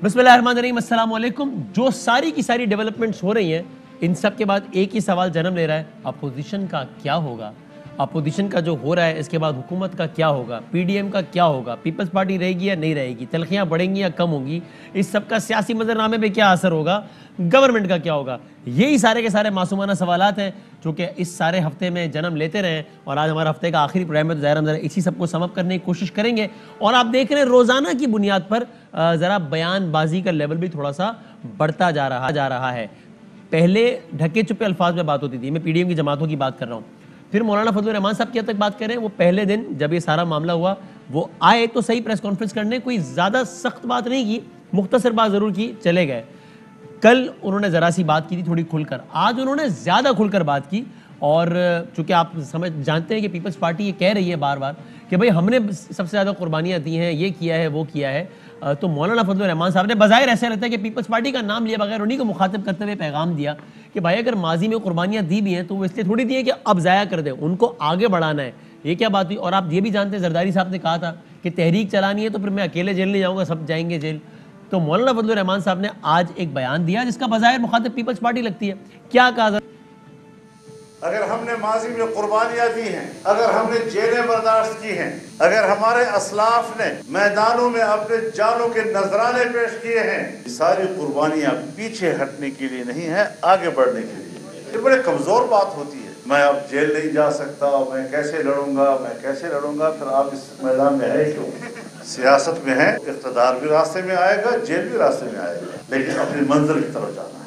بسم اللہ الرحمن الرحیم، السلام علیکم۔ جو ساری کی ساری ڈیولپمنٹس ہو رہی ہیں، ان سب کے بعد ایک ہی سوال جنم لے رہا ہے، اپوزیشن کا کیا ہوگا؟ اپوزیشن کا جو ہو رہا ہے اس کے بعد حکومت کا کیا ہوگا؟ پی ڈی ایم کا کیا ہوگا؟ پیپلز پارٹی رہے گی یا نہیں رہے گی؟ تلخیاں بڑھیں گی یا کم ہوں گی؟ اس سب کا سیاسی منظرنامے پہ کیا اثر ہوگا؟ گورنمنٹ کا کیا ہوگا؟ یہی سارے کے سارے معصومانہ سوالات ہیں جو کہ اس سارے ہفتے میں جنم لیتے رہے، اور آج ہمارا ہفتے کا آخری پروگرام ہے، تو ظاہر ہم ذرا اسی سب کو سم اپ کرنے کی کوشش کریں گے۔ اور آپ دیکھ رہے ہیں روزانہ کی بنیاد پر ذرا بیان بازی کا لیول بھی تھوڑا سا بڑھتا جا رہا ہے۔ پہلے ڈھکے چھپے الفاظ میں بات ہوتی تھی، میں پی ڈی ایم کی جماعتوں کی بات کر رہا ہوں، پھر مولانا فضل الرحمان صاحب کی حد تک بات کریں۔ وہ پہلے دن جب یہ سارا معاملہ ہوا، وہ آئے تو صحیح پریس کانفرنس کرنے، کوئی زیادہ سخت بات نہیں کی، مختصر بات ضرور کی، چلے گئے۔ کل انہوں نے ذرا سی بات کی تھی تھوڑی کھل کر، آج انہوں نے زیادہ کھل کر بات کی۔ اور چونکہ آپ جانتے ہیں کہ پیپلز پارٹی یہ کہہ رہی ہے بار بار کہ بھئی ہم نے سب سے زیادہ قربانیاں دی ہیں، یہ کیا ہے وہ کیا ہے، تو مولانا فضل الرحمان صاحب نے بظاہر ایسا لگتا ہے کہ پیپلز پارٹی کا نام لیے بغیر انہی کو مخاطب کرتے ہوئے پیغام دیا کہ بھائی اگر ماضی میں قربانیاں دی بھی ہیں تو وہ اس لیے تھوڑی دی ہیں کہ اب ضائع کر دیں، ان کو آگے بڑھانا ہے۔ یہ کیا بات ہوئی؟ اور آپ یہ بھی جانتے ہیں زرداری صاحب نے کہا تھا کہ تحریک چلانی ہے تو پھر میں اکیلے جیل نہیں جاؤں گا، سب جائیں گے جیل۔ تو مولانا فضل الرحمان صاحب نے آج ایک بیان دیا جس کا بظاہر مخاطب پیپلز پارٹی لگتی ہے۔ کیا کہا؟ اگر ہم نے ماضی میں قربانیاں دی ہیں، اگر ہم نے جیلیں برداشت کی ہیں، اگر ہمارے اسلاف نے میدانوں میں اپنے جانوں کے نذرانے پیش کیے ہیں، یہ ساری قربانیاں پیچھے ہٹنے کے لیے نہیں ہیں، آگے بڑھنے کے لیے۔ یہ بڑے کمزور بات ہوتی ہے، میں اب جیل نہیں جا سکتا، میں کیسے لڑوں گا، پھر آپ اس میدان میں ہے کیوں؟ سیاست میں ہے، اقتدار بھی راستے میں آئے گا، جیل بھی راستے میں آئے گا، لیکن اپنی منزل کی طرف جانا ہے۔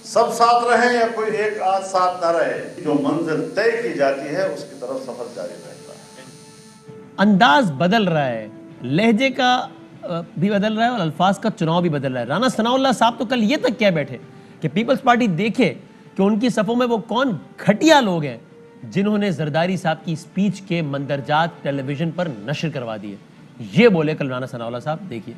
سب ساتھ رہیں یا کوئی ایک آدھ ساتھ نہ رہے، جو منزل طے کی جاتی ہے اس کی طرف سفر جاری رہتا ہے۔ انداز بدل رہا ہے، لہجے کا بھی بدل رہا ہے اور الفاظ کا چناؤ بھی بدل رہا ہے۔ رانا ثناء اللہ صاحب تو کل یہ تک کہہ بیٹھے کہ پیپلز پارٹی دیکھے کہ ان کی صفوں میں وہ کون گھٹیا لوگ ہیں جنہوں نے زرداری صاحب کی سپیچ کے مندرجات ٹیلی ویژن پر نشر کروا دیے۔ یہ بولے کل رانا ثناء اللہ صاحب، دیکھیے۔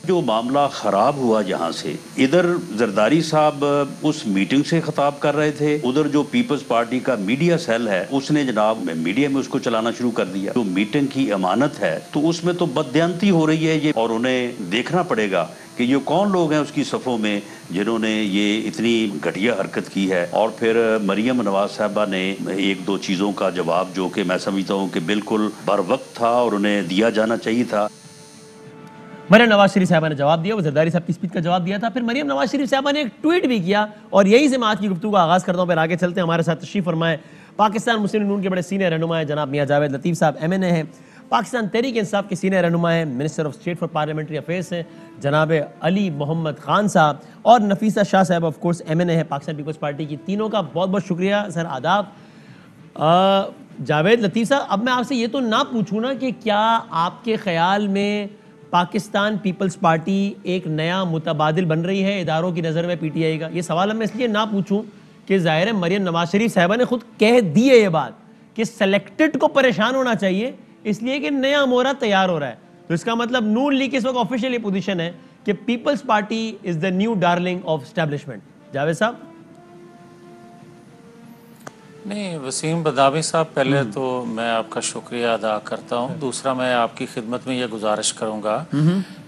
جو معاملہ خراب ہوا جہاں سے، ادھر زرداری صاحب اس میٹنگ سے خطاب کر رہے تھے، ادھر جو پیپلز پارٹی کا میڈیا سیل ہے اس نے جناب میڈیا میں اس کو چلانا شروع کر دیا۔ جو میٹنگ کی امانت ہے تو اس میں تو بددیانتی ہو رہی ہے یہ، اور انہیں دیکھنا پڑے گا کہ یہ کون لوگ ہیں اس کی صفوں میں جنہوں نے یہ اتنی گھٹیا حرکت کی ہے۔ اور پھر مریم نواز صاحبہ نے ایک دو چیزوں کا جواب جو کہ میں سمجھتا ہوں کہ بالکل بر وقت تھا اور انہیں دیا جانا چاہیے تھا۔ مریم نواز شریف صاحبہ نے جواب دیا، وہ زرداری صاحب کی سپیچ کا جواب دیا تھا۔ پھر مریم نواز شریف صاحبہ نے ایک ٹویٹ بھی کیا، اور یہی سے میں آج کی گفتگو کا آغاز کرتا ہوں، پھر آگے چلتے ہیں۔ ہمارے ساتھ تشریف فرمائے پاکستان مسلم لیگ نون کے بڑے سینئر رہنما ہیں جناب میاں جاوید لطیف صاحب، ایم این اے ہیں۔ پاکستان تحریک انصاف کے سینئر رہنما ہیں، minister of state for parliamentary affairs ہیں جناب علی محمد خان صاحب، اور نفیسہ شاہ صاحب آف کورس ایم این اے ہے پاکستان پیپلز پارٹی کی۔ تینوں کا بہت بہت شکریہ سر، آداب۔ جاوید لطیف صاحب، اب میں آپ سے یہ تو نہ پوچھوں نا کہ کیا آپ کے خیال میں پاکستان پیپلز پارٹی ایک نیا متبادل بن رہی ہے اداروں کی نظر میں پی ٹی آئی کا؟ یہ سوال میں اس لیے نہ پوچھوں کہ ظاہر ہے مریم نواز شریف صاحبہ نے خود کہہ دی ہے یہ بات کہ سلیکٹڈ کو پریشان ہونا چاہیے اس لیے کہ نیا مورا تیار ہو رہا ہے، تو اس کا مطلب نون لیگ اس وقت آفیشیل یہ پوزیشن ہے کہ Peoples Party is the new darling of establishment. Javed صاحب؟ نہیں وسیم بداوی صاحب، پہلے تو میں آپ کا شکریہ ادا کرتا ہوں، دوسرا میں آپ کی خدمت میں یہ گزارش کروں گا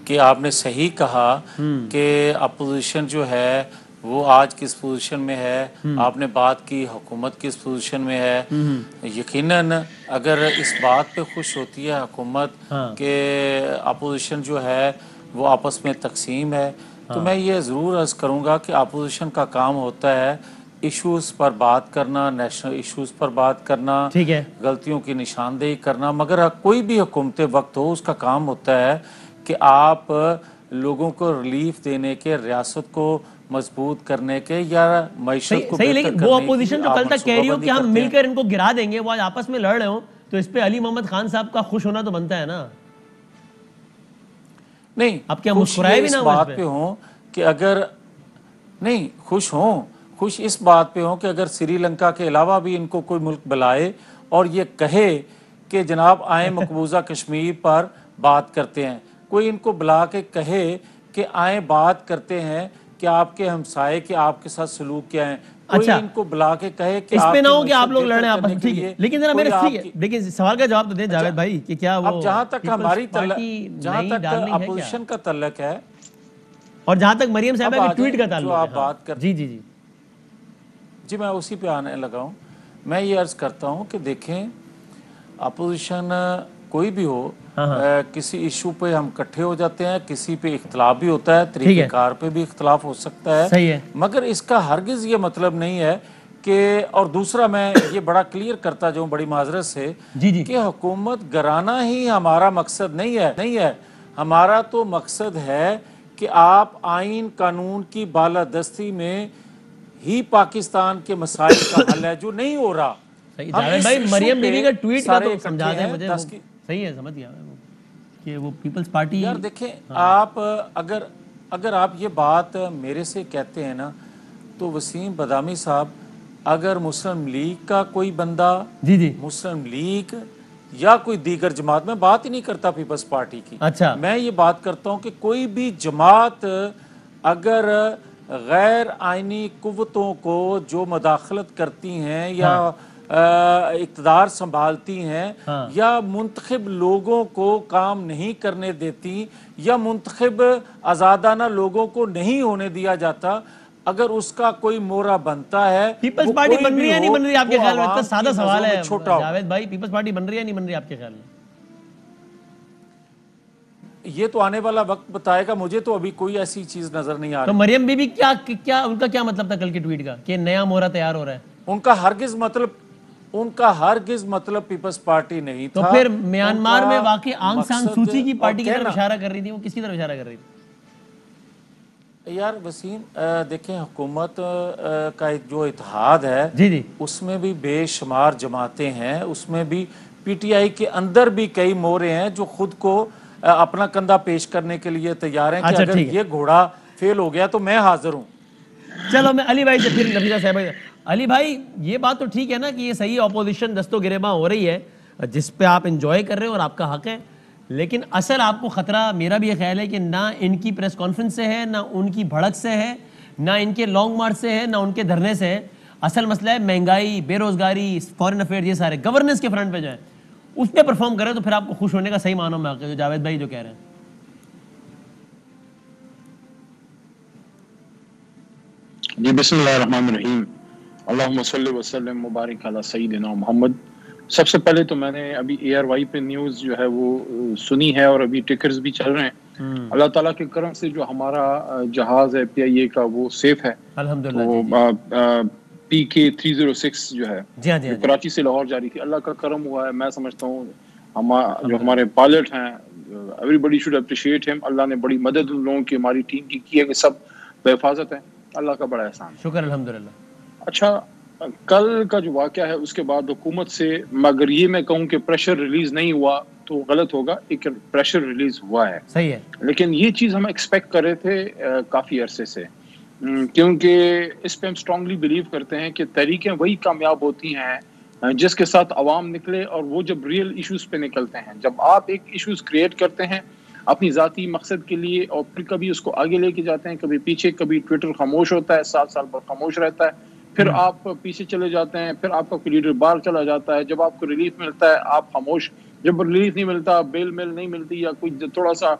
کہ آپ نے صحیح کہا کہ اپوزیشن جو ہے وہ آج کس پوزیشن میں ہے۔ آپ نے بات کی حکومت کس پوزیشن میں ہے۔ یقیناً اگر اس بات پہ خوش ہوتی ہے حکومت کہ اپوزیشن جو ہے وہ آپس میں تقسیم ہے، تو میں یہ ضرور عرض کروں گا کہ اپوزیشن کا کام ہوتا ہے ایشوز پر بات کرنا، نیشنل ایشوز پر بات کرنا، غلطیوں کی نشاندہی کرنا، مگر کوئی بھی حکومت وقت ہو اس کا کام ہوتا ہے کہ آپ لوگوں کو ریلیف دینے کے، ریاست کو مضبوط کرنے کے، یا معیشت کو صحیح، بہتر لیکن وہ کرنے اپوزیشن کی جو کل تک کہہ رہی ہو کہ ہم مل کر ان کو گرا دیں گے، وہ آج آپس میں لڑ رہے ہوں، تو اس پہ علی محمد خان صاحب کا خوش ہونا تو بنتا ہے نا؟ نہیں، اب کیا مسکرائے بھی نہ اس بات پہ ہوں کہ اگر نہیں خوش ہوں، خوش اس بات پہ ہوں کہ اگر سری لنکا کے علاوہ بھی ان کو کوئی ملک بلائے اور یہ کہے کہ جناب آئیں مقبوضہ کشمیر پر بات کرتے ہیں، کوئی ان کو بلا کے کہے کہ آئیں بات کرتے ہیں کہ آپ کے ہمسائے کہ آپ کے ساتھ سلوک کیا ہے، کوئی ان کو بلا کے کہے کہ اس پہ نہ ہو کہ آپ لوگ لڑیں آپس میں، ٹھیک ہے، لیکن ذرا میرے دیکھیں سوال کا جواب تو دیں جاوید بھائی کہ کیا وہ اب جہاں تک ہماری جہاں تک اپوزیشن کا تعلق ہے، اور جہاں تک مریم صاحبہ کے ٹویٹ کا جو تعلق آپ ہے، بات کر جی جی جی جی میں اسی پہ آنے لگا ہوں. میں یہ عرض کرتا ہوں کہ دیکھیں اپوزیشن کوئی بھی ہو، کسی ایشو پہ ہم اکٹھے ہو جاتے ہیں، کسی پہ اختلاف بھی ہوتا ہے، طریقہ کار پہ بھی اختلاف ہو سکتا ہے، صحیح ہے. مگر اس کا ہرگز یہ مطلب نہیں ہے کہ، اور دوسرا میں یہ بڑا کلیئر کرتا جاؤں بڑی معذرت سے، کہ حکومت گرانا ہی ہمارا مقصد نہیں ہے. ہمارا تو مقصد ہے کہ آپ آئین قانون کی بالادستی میں ہی پاکستان کے مسائل کا حل ہے جو نہیں ہو رہا. جاوید بھائی مریم بیوی کا ٹویٹ کا تو سمجھا دیں مجھے. صحیح ہے، سمجھ گیا کہ وہ پیپلز پارٹی. یار دیکھیں آپ اگر آپ یہ بات میرے سے کہتے ہیں نا، تو وسیم بادامی صاحب اگر مسلم لیگ کا کوئی بندہ، مسلم لیگ یا کوئی دیگر جماعت، میں بات ہی نہیں کرتا پیپلز پارٹی کی، میں یہ بات کرتا ہوں کہ کوئی بھی جماعت اگر غیر آئینی قوتوں کو جو مداخلت کرتی ہیں یا اقتدار سنبھالتی ہیں یا منتخب لوگوں کو کام نہیں کرنے دیتی یا منتخب آزادانہ لوگوں کو نہیں ہونے دیا جاتا، اگر اس کا کوئی مورا بنتا ہے، پیپلز پارٹی بن رہی ہے نہیں بن رہی آپ کے خیال میں؟ اتنا سادہ سوال ہے جاوید بھائی، پیپلز پارٹی بن رہی ہے نہیں بن رہی آپ کے خیال میں؟ یہ تو آنے والا وقت بتائے گا، مجھے تو ابھی کوئی ایسی چیز نظر نہیں آ رہی. تو مریم بی بی ان کا کیا مطلب تھا کل کے ٹویٹ کا کہ نیا مورا تیار ہو رہا ہے؟ ان کا ہرگز مطلب پیپلز پارٹی نہیں تھا. تو پھر میانمار میں واقع آنگ سان سوچی کی پارٹی کی طرف اشارہ کر رہی تھی، وہ کس کی طرف اشارہ کر رہی تھی؟ یار وسیم دیکھیں حکومت کا جو اتحاد ہے اس میں بھی بے شمار جماعتیں ہیں، اس میں بھی پی ٹی آئی کے اندر بھی کئی مورے ہیں جو خود کو اپنا کندھا پیش کرنے کے لیے تیار ہیں کہ اگر یہ گھوڑا فیل ہو گیا تو میں حاضر ہوں. چلو میں علی بھائی سے پھر نفیسہ صاحب. علی بھائی یہ بات تو ٹھیک ہے نا کہ یہ صحیح اپوزیشن دست و گریباں ہو رہی ہے جس پہ آپ انجوائے کر رہے ہیں اور آپ کا حق ہے، لیکن اصل آپ کو خطرہ میرا بھی یہ خیال ہے کہ نہ ان کی پریس کانفرنس سے ہے، نہ ان کی بھڑک سے ہے، نہ ان کے لانگ مارچ سے ہے، نہ ان کے دھرنے سے ہے. اصل مسئلہ ہے مہنگائی، بے روزگاری، فورن افیئر، یہ سارے گورننس کے فرنٹ پہ جو ہے اس پہ پرفارم کرے تو پھر آپ کو خوش ہونے کا صحیح معنوں میں جو جاوید بھائی جو کہہ رہے ہیں. جی بسم اللہ الرحمن الرحیم، اللہم صلی وسلم مبارک علی سیدنا محمد. سب سے پہلے تو میں نے ابھی اے آر وائی پہ نیوز جو ہے وہ سنی ہے اور ابھی ٹکرز بھی چل رہے ہیں. اللہ تعالیٰ کے کرم سے جو ہمارا جہاز ہے پی آئی اے کا وہ سیف ہے الحمدللہ. پی کے 306 جو ہے جو کراچی سے لاہور جاری تھی، اللہ کا کرم ہوا ہے. میں سمجھتا ہوں جو ہمارے پائلٹ ہیں ایوری بڈی شوڈ اپریشیٹ ہم. اللہ نے بڑی مدد ان لوگوں کی ہماری ٹیم کی ہے کہ سب بحفاظت ہے، اللہ کا بڑا احسان. شکر الحمدللہ. اچھا کل کا جو واقعہ ہے اس کے بعد حکومت سے مگر یہ میں کہوں کہ پریشر ریلیز نہیں ہوا تو غلط ہوگا، ایک پریشر ریلیز ہوا ہے. صحیح ہے، لیکن یہ چیز ہم ایکسپیکٹ کر رہے تھے کافی عرصے سے، کیونکہ اس پہ ہم اسٹرانگلی بلیو کرتے ہیں کہ تحریکیں وہی کامیاب ہوتی ہیں جس کے ساتھ عوام نکلے اور وہ جب ریئل ایشوز پہ نکلتے ہیں. جب آپ ایک ایشوز کریٹ کرتے ہیں اپنی ذاتی مقصد کے لیے اور پھر کبھی اس کو آگے لے کے جاتے ہیں، کبھی پیچھے، کبھی ٹویٹر خاموش ہوتا ہے 7 سال پر خاموش رہتا ہے، پھر آپ پیچھے چلے جاتے ہیں، پھر آپ کا کوئی لیڈر باہر چلا جاتا ہے، جب آپ کو ریلیف ملتا ہے آپ خاموش، جب ریلیف نہیں ملتا، بیل نہیں ملتی یا کوئی تھوڑا سا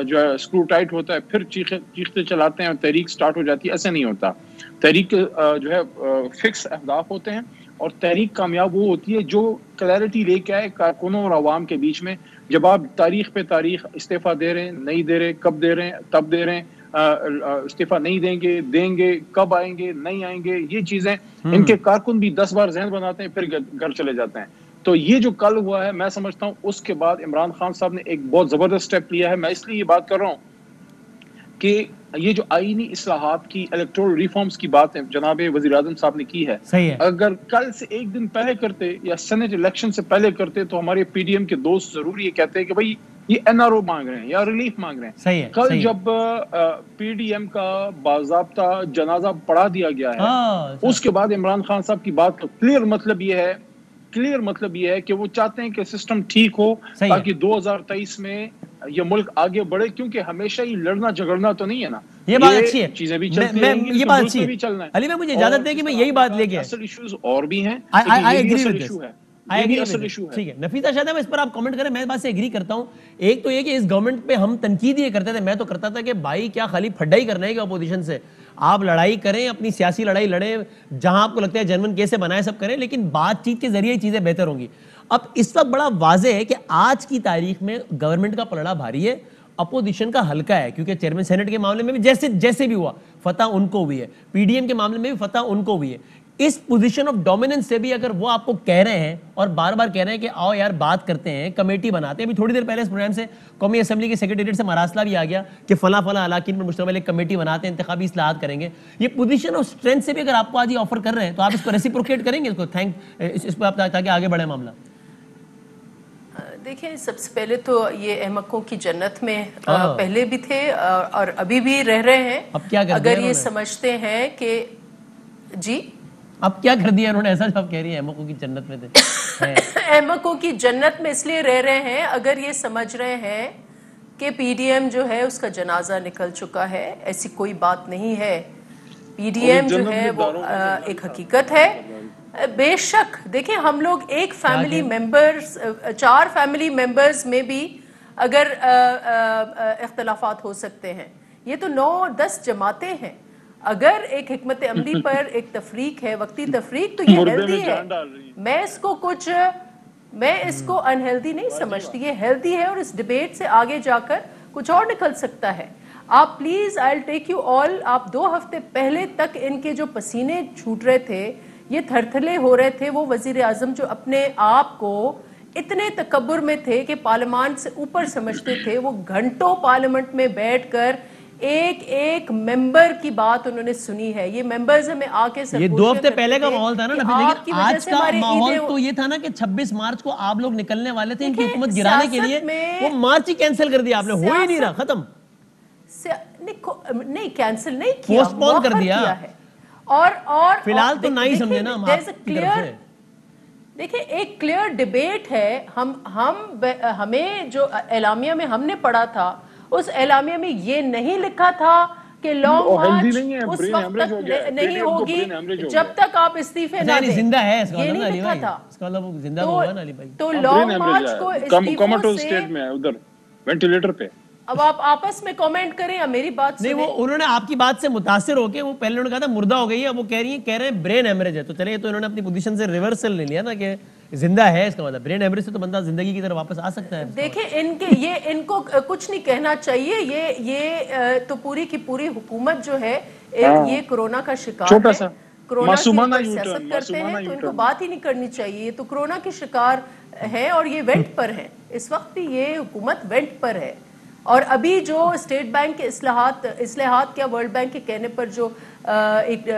جو ہے اسکرو ٹائٹ ہوتا ہے پھر چیختے چلاتے ہیں اور تحریک سٹارٹ ہو جاتی ہے. ایسا نہیں ہوتا. تحریک جو ہے فکس اہداف ہوتے ہیں اور تحریک کامیاب وہ ہوتی ہے جو کلیئرٹی لے کے آئے کارکنوں اور عوام کے بیچ میں. جب آپ تاریخ پہ تاریخ استعفیٰ دے رہے ہیں، نہیں دے رہے، کب دے رہے ہیں، تب دے رہے ہیں، استعفیٰ نہیں دیں گے، کب آئیں گے، نہیں آئیں گے، یہ چیزیں ان کے کارکن بھی 10 بار ذہن بناتے ہیں پھر گھر چلے جاتے ہیں. تو یہ جو کل ہوا ہے میں سمجھتا ہوں اس کے بعد عمران خان صاحب نے ایک بہت زبردست سٹیپ لیا ہے. میں اس لیے یہ بات کر رہا ہوں کہ یہ جو آئینی اصلاحات کی الیکٹورل ریفارمز کی بات ہے جناب وزیر اعظم صاحب نے کی ہے، اگر کل سے ایک دن پہلے کرتے یا سینٹ الیکشن سے پہلے کرتے تو ہمارے پی ڈی ایم کے دوست ضرور یہ کہتے ہیں کہ بھائی یہ این آر او مانگ رہے ہیں یا ریلیف مانگ رہے ہیں. کل جب پی ڈی ایم کا باضابطہ جنازہ پڑھا دیا گیا ہے اس کے بعد عمران خان صاحب کی بات کا کلیئر مطلب یہ ہے کہ وہ چاہتے ہیں کہ سسٹم ٹھیک ہو تاکہ 2023 میں یہ ملک آگے بڑھے، کیونکہ ہمیشہ ہی لڑنا جھگڑنا تو نہیں ہے نا. یہ بات اچھی ہے، چیزیں بھی چلتی ہیں، یہ بات اچھی ہے. علی میں مجھے اجازت دیں کہ میں یہی بات لے کے اصل ایشوز اور بھی ہیں، I agree with issue this. ہے. ٹھیک ہے نفیسہ شاہد اس پر آپ کامنٹ کریں. میں اس بات سے ایگری کرتا ہوں. ایک تو یہ کہ اس گورنمنٹ پہ ہم تنقید یہ کرتے تھے, میں تو کرتا تھا کہ بھائی کیا خالی پھڈا ہی کرنا ہے کہ اپوزیشن سے آپ لڑائی کریں, اپنی سیاسی لڑائی لڑیں, جہاں آپ کو لگتا ہے جنون کیسے بنائے سب کریں, لیکن بات چیت کے ذریعے چیزیں بہتر ہوں گی. اب اس وقت بڑا واضح ہے کہ آج کی تاریخ میں گورنمنٹ کا پلڑا بھاری ہے, اپوزیشن کا ہلکا ہے, کیونکہ چیئرمین سینٹ کے معاملے میں بھی جیسے بھی ہوا فتح ان کو ہوئی ہے, پی ڈی ایم کے معاملے میں بھی فتح ان کو ہوئی ہے. اس پوزیشن آف ڈومیننس سے بھی اگر وہ آپ کو کہہ رہے ہیں اور بار بار کہہ رہے ہیں کہ آؤ یار بات کرتے ہیں, کمیٹی بناتے ہیں. ابھی تھوڑی دیر پہلے اس پروگرام سے قومی اسمبلی کے سیکریٹریٹ سے مراسلہ بھی آ گیا کہ فلاں علاقین پر مشتمل ایک کمیٹی بناتے ہیں, انتخابی اصلاحات کریں گے. یہ پوزیشن آف اسٹرینتھ سے بھی اگر آپ کو آج یہ آفر کر رہے ہیں تو آپ اس کو ریسیپروکیٹ کریں گے, اس کو اس پہ آپ تاکہ آگے بڑھے معاملہ. دیکھیں سب سے پہلے تو یہ احمقوں کی جنت میں پہلے بھی تھے اور ابھی بھی رہ رہے ہیں. اب کیا اگر یہ سمجھتے ہیں کہ جی اب کیا کر دیا انہوں نے ایسا جو آپ کہہ رہی ہیں احمقوں کی جنت میں تھے؟ احمقوں کی جنت میں اس لیے رہ رہے ہیں اگر یہ سمجھ رہے ہیں کہ پی ڈی ایم جو ہے اس کا جنازہ نکل چکا ہے. ایسی کوئی بات نہیں ہے. پی ڈی ایم جو ہے وہ ایک حقیقت ہے. بے شک دیکھیں ہم لوگ ایک فیملی ممبرز 4 فیملی ممبرز میں بھی اگر اختلافات ہو سکتے ہیں, یہ تو 9-10 جماعتیں ہیں. اگر ایک حکمت عملی پر ایک تفریق ہے, وقتی تفریق, تو یہ ہیلدی ہے. میں اس کو انہیلدی نہیں سمجھتی, یہ ہیلدی ہے اور اس ڈیبیٹ سے آگے جا کر کچھ اور نکل سکتا ہے. آپ please I'll take you all, آپ 2 ہفتے پہلے تک ان کے جو پسینے چھوٹ رہے تھے, یہ تھرتھلے ہو رہے تھے, وہ وزیر اعظم جو اپنے آپ کو اتنے تکبر میں تھے کہ پارلیمان سے اوپر سمجھتے تھے, وہ گھنٹوں پارلیمنٹ میں بیٹھ کر ایک ممبر کی بات انہوں نے سنی ہے. یہ ممبرز ہمیں آ کے یہ 2 ہفتے پہلے کا ماحول تھا نا, لیکن آج کا ماحول تو یہ تھا نا کہ 26 مارچ کو آپ لوگ نکلنے والے تھے ان کی حکومت گرانے کے لیے, وہ مارچ ہی کینسل کر دیا آپ نے, ہو ہی نہیں رہا, ختم نہیں کینسل نہیں کیا, پوسٹ پون کر دیا ہے. اور فی الحال تو نہیں سمجھے نا ہم آپ کی طرف سے. دیکھیں ایک کلیئر ڈیبیٹ ہے. ہمیں جو اعلامیہ میں ہم نے پڑھا تھا, اس اعلامیہ میں یہ نہیں لکھا تھا کہ لانگ مارچ اس وقت تک نہیں ہوگی جب تک آپ استعفے نہ دیں. زندہ ہے اس کا یہ نہیں لکھا تھا. اس کا مطلب وہ زندہ ہوگا نا علی بھائی. تو لانگ مارچ کو استعفوں سے ادھر وینٹیلیٹر پہ. اب آپ آپس میں کامنٹ کریں یا میری بات سنیں. نہیں, وہ انہوں نے آپ کی بات سے متاثر ہو کے, وہ پہلے انہوں نے کہا تھا مردہ ہو گئی ہے, وہ کہہ رہے ہیں برین ہیمریج ہے. تو چلے تو انہوں نے اپنی پوزیشن سے ریورسل لے لیا نا کہ زندہ ہے, اس کا مطلب برین ہیمریج سے تو بندہ زندگی کی طرف واپس آ سکتا ہے. دیکھیں ان کو کچھ نہیں کہنا چاہیے. یہ تو پوری کی پوری حکومت جو ہے یہ کورونا کا شکار ہے, کورونا کے اوپر سیاست کرتے ہیں, تو ان کو بات ہی نہیں کرنی چاہیے. یہ تو کورونا کے شکار ہیں اور یہ وینٹ پر ہیں. اس وقت بھی یہ حکومت وینٹ پر ہے. اور ابھی جو اسٹیٹ بینک کے اصلاحات کیا ورلڈ بینک کے کہنے پر جو ایک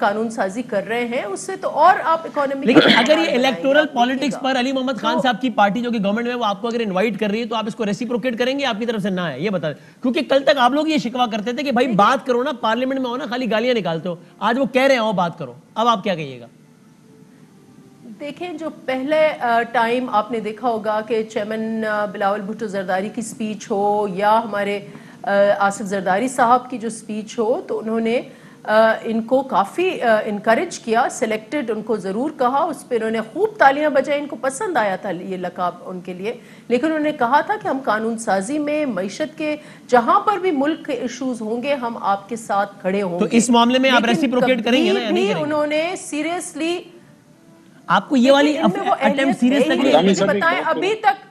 قانون سازی کر رہے ہیں, اس سے تو اور آپ اکانومی. لیکن اگر یہ الیکٹورل پالیٹکس پر علی محمد خان صاحب کی پارٹی جو کہ گورنمنٹ میں, وہ آپ کو اگر انوائٹ کر رہی ہے تو آپ اس کو ریسیپروکیٹ کریں گے, آپ کی طرف سے نہ ہے, یہ بتا دیں. کیونکہ کل تک آپ لوگ یہ شکوہ کرتے تھے کہ بھائی بات کرو نا, پارلیمنٹ میں ہو نا, خالی گالیاں نکالتے ہو. آج وہ کہہ رہے ہیں آؤ بات کرو, اب آپ کیا کہیے گا؟ دیکھیں جو پہلے ٹائم آپ نے دیکھا ہوگا کہ چیئرمین بلاول بھٹو زرداری کی سپیچ ہو یا ہمارے آصف زرداری صاحب کی جو سپیچ ہو, تو انہوں نے ان کو کافی انکریج کیا, سلیکٹڈ ان کو ضرور کہا, اس پہ انہوں نے خوب تالیاں بجائیں. ان کو پسند آیا تھا یہ لقب ان کے لیے, لیکن انہوں نے کہا تھا کہ ہم قانون سازی میں, معیشت کے جہاں پر بھی ملک کے ایشوز ہوں گے, ہم آپ کے ساتھ کھڑے ہوں گے. تو اس معاملے میں آپ ریسیپروکیٹ کریں گے نا یا نہیں کریں گے؟ انہوں نے سیریسلی, آپ کو یہ والی اٹیمپٹ سیریس لگ رہی ہے؟ بتائیں ابھی تک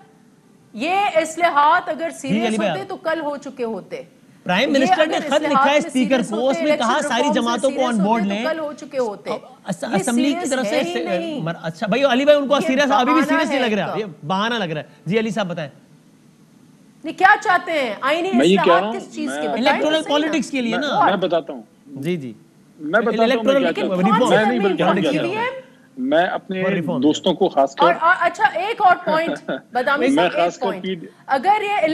یہ اصلاحات اگر سیریس ہوتے تو کل ہو چکے ہوتے. پرائم منسٹر نے خط لکھا ہے اسپیکر کو, اس میں کہا ساری جماعتوں کو آن بورڈ لیں. کل ہو چکے ہوتے. اسمبلی کی طرف سے. اچھا بھائی علی بھائی ان کو سیریس ابھی بھی سیریس نہیں لگ رہا, یہ بہانہ لگ رہا ہے. جی علی صاحب بتائیں کیا چاہتے ہیں آئینی اصلاحات کس چیز کے؟ الیکٹورل پالیٹکس کے لیے نا. میں بتاتا ہوں. جی میں بتاتا ہوں. میں اپنے دوستوں کو خاص کر اچھا ایک اور پوائنٹ بدامی صاحب, ایک پوائنٹ, اگر یہ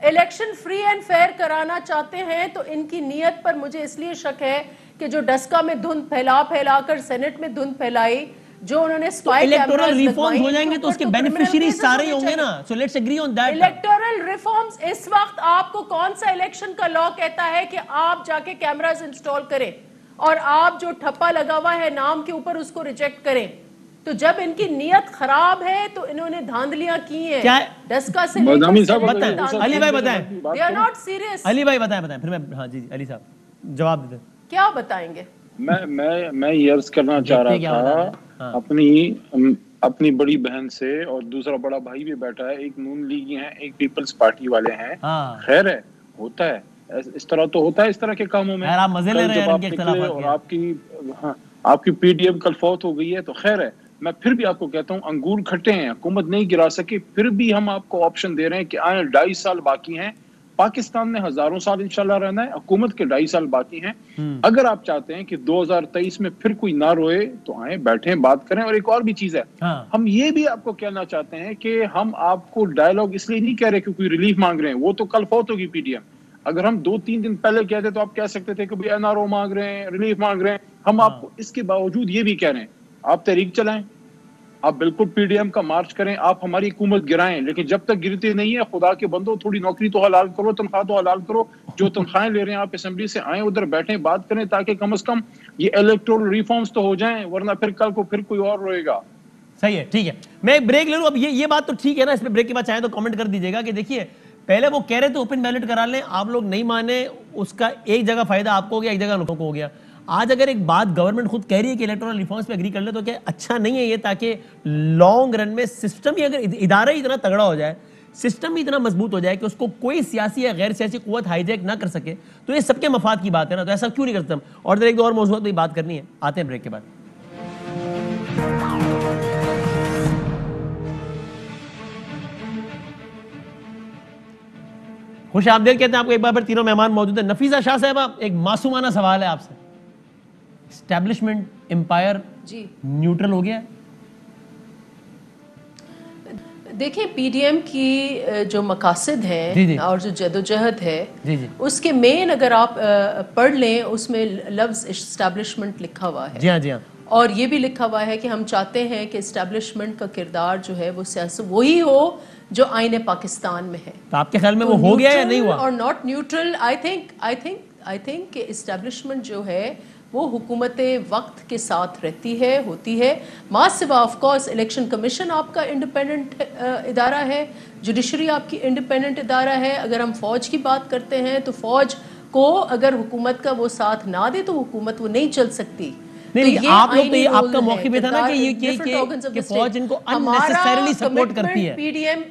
الیکشن فری اینڈ فیئر کرانا چاہتے ہیں تو ان کی نیت پر مجھے اس لیے شک ہے کہ جو ڈسکا میں دھند پھیلا کر سینٹ میں دھند پھیلائی, جو انہوں نے سپائی الیکٹورل ریفارمز ہو جائیں گے تو اس کے بینیفیشری سارے ہی ہوں گے نا. So let's agree on that. Electoral reforms, اس وقت آپ کو کون سا الیکشن کا لا کہتا ہے کہ آپ جا کے کیمراز انسٹال کریں اور آپ جو ٹھپا لگا ہوا ہے نام کے اوپر اس کو ریجیکٹ کریں؟ تو جب ان کی نیت خراب ہے تو انہوں نے دھاندلیاں کی ہیں کیا ڈسکا سے مدامی صاحب بتائیں علی بھائی بتائیں they are not serious. علی بھائی بتائیں پھر میں ہاں جی علی صاحب جواب دے دیں. کیا بتائیں گے؟ میں یہ عرض کرنا چاہ رہا تھا اپنی بڑی بہن سے، اور دوسرا بڑا بھائی بھی بیٹھا ہے، ایک نون لیگی ہیں، ایک پیپلز پارٹی والے ہیں. خیر ہے، ہوتا ہے اس طرح، تو ہوتا ہے اس طرح کے کاموں میں. آپ مزے لے رہے ہیں ان کے اختلافات اور آپ کی پی ڈی ایم کل فوت ہو گئی ہے تو خیر ہے. میں پھر بھی آپ کو کہتا ہوں انگور کھٹے ہیں، حکومت نہیں گرا سکی، پھر بھی ہم آپ کو آپشن دے رہے ہیں کہ آئیں 2.5 سال باقی ہیں. پاکستان میں ہزاروں سال انشاءاللہ رہنا ہے، حکومت کے 2.5 سال باقی ہیں. اگر آپ چاہتے ہیں کہ 2023 میں پھر کوئی نہ روئے تو آئیں، بیٹھیں، بات کریں. اور ایک اور بھی چیز ہے، ہم یہ بھی آپ کو کہنا چاہتے ہیں کہ ہم آپ کو ڈائلاگ اس لیے نہیں کہہ رہے کہ کوئی ریلیف مانگ رہے ہیں، وہ تو کل فوت ہوگی پی ڈی ایم. اگر ہم 2-3 دن پہلے کہتے تو آپ کہہ سکتے تھے کہ بھئی این آر او مانگ رہے ہیں، ریلیف مانگ رہے ہیں. ہم آپ کو اس کے باوجود یہ بھی کہہ رہے ہیں آپ تحریک چلائیں، آپ بالکل پی ڈی ایم کا مارچ کریں، آپ ہماری حکومت گرائیں، لیکن جب تک گرتے نہیں ہے خدا کے بندو تھوڑی نوکری تو حلال کرو، تنخواہ تو حلال کرو. جو تنخواہیں لے رہے ہیں آپ اسمبلی سے آئیں، ادھر بیٹھیں، بات کریں، تاکہ کم از کم یہ الیکٹورل ریفارمز تو ہو جائیں، ورنہ پھر کل کو پھر کوئی اور روئے گا. صحیح ہے، ٹھیک ہے. میں ایک بریک لے لوں. اب یہ بات تو ٹھیک ہے نا، اس پہ بریک کے بعد چاہیں تو کامنٹ کر دیجیے گا کہ دیکھیے پہلے وہ کہہ رہے تھے اوپن بیلٹ کرا لیں، آپ لوگ نہیں مانے، اس کا ایک جگہ فائدہ آپ کو ہو گیا، ایک جگہ لوگوں کو ہو گیا. آج اگر ایک بات گورنمنٹ خود کہہ رہی ہے کہ الیکٹورل ریفارمز پہ اگری کر لے تو کیا اچھا نہیں ہے یہ؟ تاکہ لانگ رن میں سسٹم ہی، اگر ادارہ ہی اتنا تگڑا ہو جائے، سسٹم ہی اتنا مضبوط ہو جائے کہ اس کو کوئی سیاسی یا غیر سیاسی قوت ہائی جیک نہ کر سکے، تو یہ سب کے مفاد کی بات ہے نا. تو ایسا کیوں نہیں کرتے ہم؟ اور ایک دو اور موضوعات پہ بات کرنی ہے، آتے ہیں بریک کے بعد. خوش آمدید کہتے ہیں آپ کو ایک بار پھر. تینوں مہمان موجود ہیں. نفیسہ شاہ صاحبہ، ایک معصومانہ سوال ہے آپ سے. اسٹیبلشمنٹ امپائر جی نیوٹرل ہو گیا ہے؟ دیکھیں پی ڈی ایم کی جو مقاصد ہیں اور جو جدوجہد ہے اس کے مین اگر آپ پڑھ لیں اس میں لفظ اسٹیبلشمنٹ لکھا ہوا ہے. جی ہاں جی ہاں. اور یہ بھی لکھا ہوا ہے کہ ہم چاہتے ہیں کہ اسٹیبلشمنٹ کا کردار جو ہے وہ سیاست وہی ہو جو آئین پاکستان میں ہے. تو آپ کے خیال میں وہ ہو گیا یا نہیں ہوا؟ اور ناٹ نیوٹرل. آئی تھنک کہ اسٹیبلشمنٹ جو ہے وہ حکومت وقت کے ساتھ رہتی ہے، ہوتی ہے. ماں سوا آف کورس الیکشن کمیشن آپ کا انڈیپینڈنٹ ادارہ ہے، جوڈیشری آپ کی انڈیپینڈنٹ ادارہ ہے. اگر ہم فوج کی بات کرتے ہیں تو فوج کو اگر حکومت کا وہ ساتھ نہ دے تو حکومت وہ نہیں چل سکتی. نہیں، آپ لوگ تو یہ آپ کا موقف یہ تھا نا کہ فوج ان کو unnecessarily سپورٹ کرتی ہے. پی ڈی ایم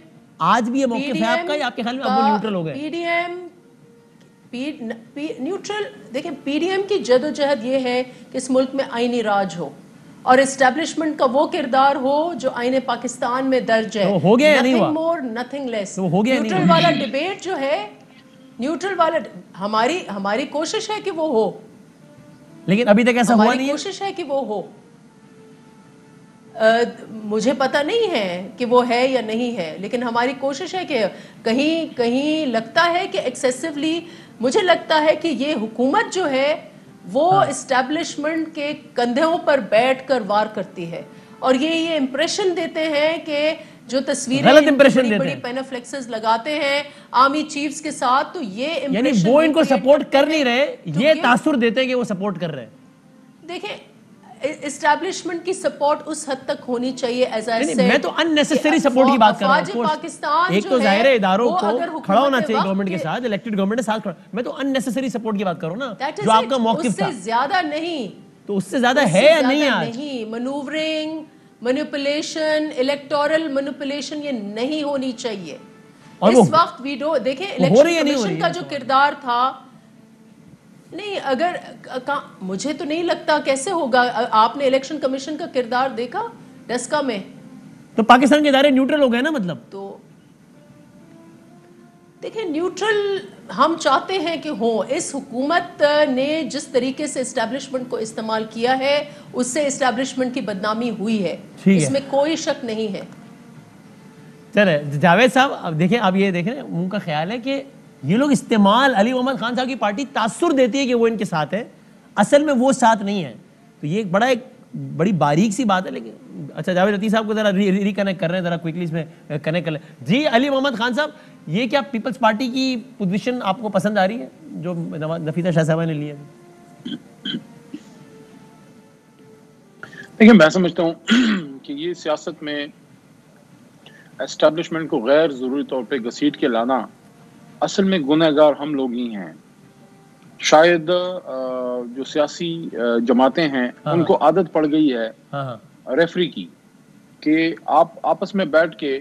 آج بھی یہ موقف ہے آپ کا یا آپ کے خیال میں اب وہ نیوٹرل ہو گئے؟ P D M neutral. دیکھیں پی ڈی ایم کی جدوجہد یہ ہے کہ اس ملک میں آئینی راج ہو اور اسٹیبلشمنٹ کا وہ کردار ہو جو آئین پاکستان میں درج ہے. ہو گیا یا نہیں ہوا؟ nothing more nothing less. ہو گیا نہیں؟ نیوٹرل والا ڈیبیٹ جو ہے، نیوٹرل والا ہماری کوشش ہے کہ وہ ہو، لیکن ابھی تک ایسا ہوا نہیں ہے. ہماری کوشش ہے کہ وہ ہو. مجھے پتہ نہیں ہے کہ وہ ہے یا نہیں ہے، لیکن ہماری کوشش ہے کہ کہیں لگتا ہے کہ ایکسیسولی مجھے لگتا ہے کہ یہ حکومت جو ہے وہ اسٹیبلشمنٹ کے کندھوں پر بیٹھ کر وار کرتی ہے اور یہ امپریشن دیتے ہیں کہ جو تصویریں بڑی پینافلیکسز لگاتے ہیں آرمی چیفز کے ساتھ، تو یہ یعنی وہ ان کو سپورٹ کر نہیں رہے، یہ تاثر دیتے ہیں کہ وہ سپورٹ کر رہے ہیں. دیکھیں اسٹیبلشمنٹ کی سپورٹ اس حد تک ہونی چاہیے. ایز آئی سیڈ، میں تو اننیسیسری سپورٹ کی بات کر رہا ہوں. پاکستان ایک تو ظاہر ہے اداروں کو کھڑا ہونا چاہیے گورنمنٹ کے ساتھ، الیکٹڈ گورنمنٹ کے ساتھ کھڑا. میں تو اننیسیسری سپورٹ کی بات کر رہا ہوں نا، جو آپ کا موقف تھا. اس سے زیادہ نہیں. تو اس سے زیادہ ہے یا نہیں آج؟ مینوورنگ، مینیپولیشن، الیکٹورل مینیپولیشن یہ نہیں ہونی چاہیے اس وقت. دیکھیں الیکشن کمیشن کا جو کردار تھا، نہیں اگر مجھے تو نہیں لگتا کیسے ہوگا. آپ نے الیکشن کمیشن کا کردار دیکھا ڈسکا میں؟ تو پاکستان کے ادارے نیوٹرل ہو گئے نا مطلب. تو دیکھیں نیوٹرل ہم چاہتے ہیں کہ ہوں. اس حکومت نے جس طریقے سے اسٹیبلشمنٹ کو استعمال کیا ہے اس سے اسٹیبلشمنٹ کی بدنامی ہوئی ہے، اس میں کوئی شک نہیں ہے. چلے جاوید صاحب، اب دیکھیں، اب یہ دیکھیں ان کا خیال ہے کہ یہ لوگ استعمال علی محمد خان صاحب کی پارٹی تاثر دیتی ہے کہ وہ ان کے ساتھ ہے، اصل میں وہ ساتھ نہیں ہے. تو یہ ایک بڑی باریک سی بات ہے. لیکن اچھا جاوید عطیہ صاحب کو ذرا ریکنیکٹ کر رہے ہیں، ذرا کوئکلی اس میں کنیکٹ کر لیں. جی علی محمد خان صاحب، یہ کیا پیپلز پارٹی کی پوزیشن آپ کو پسند آ رہی ہے جو نفیسہ شاہ صاحبہ نے لی ہے؟ دیکھیں میں سمجھتا ہوں کہ یہ سیاست میں اسٹیبلشمنٹ کو غیر ضروری طور پہ گھسیٹ کے لانا اصل میں گنہگار ہم لوگ ہی ہیں. شاید جو سیاسی جماعتیں ہیں ان کو عادت پڑ گئی ہے ریفری کی کہ آپ آپس میں بیٹھ کے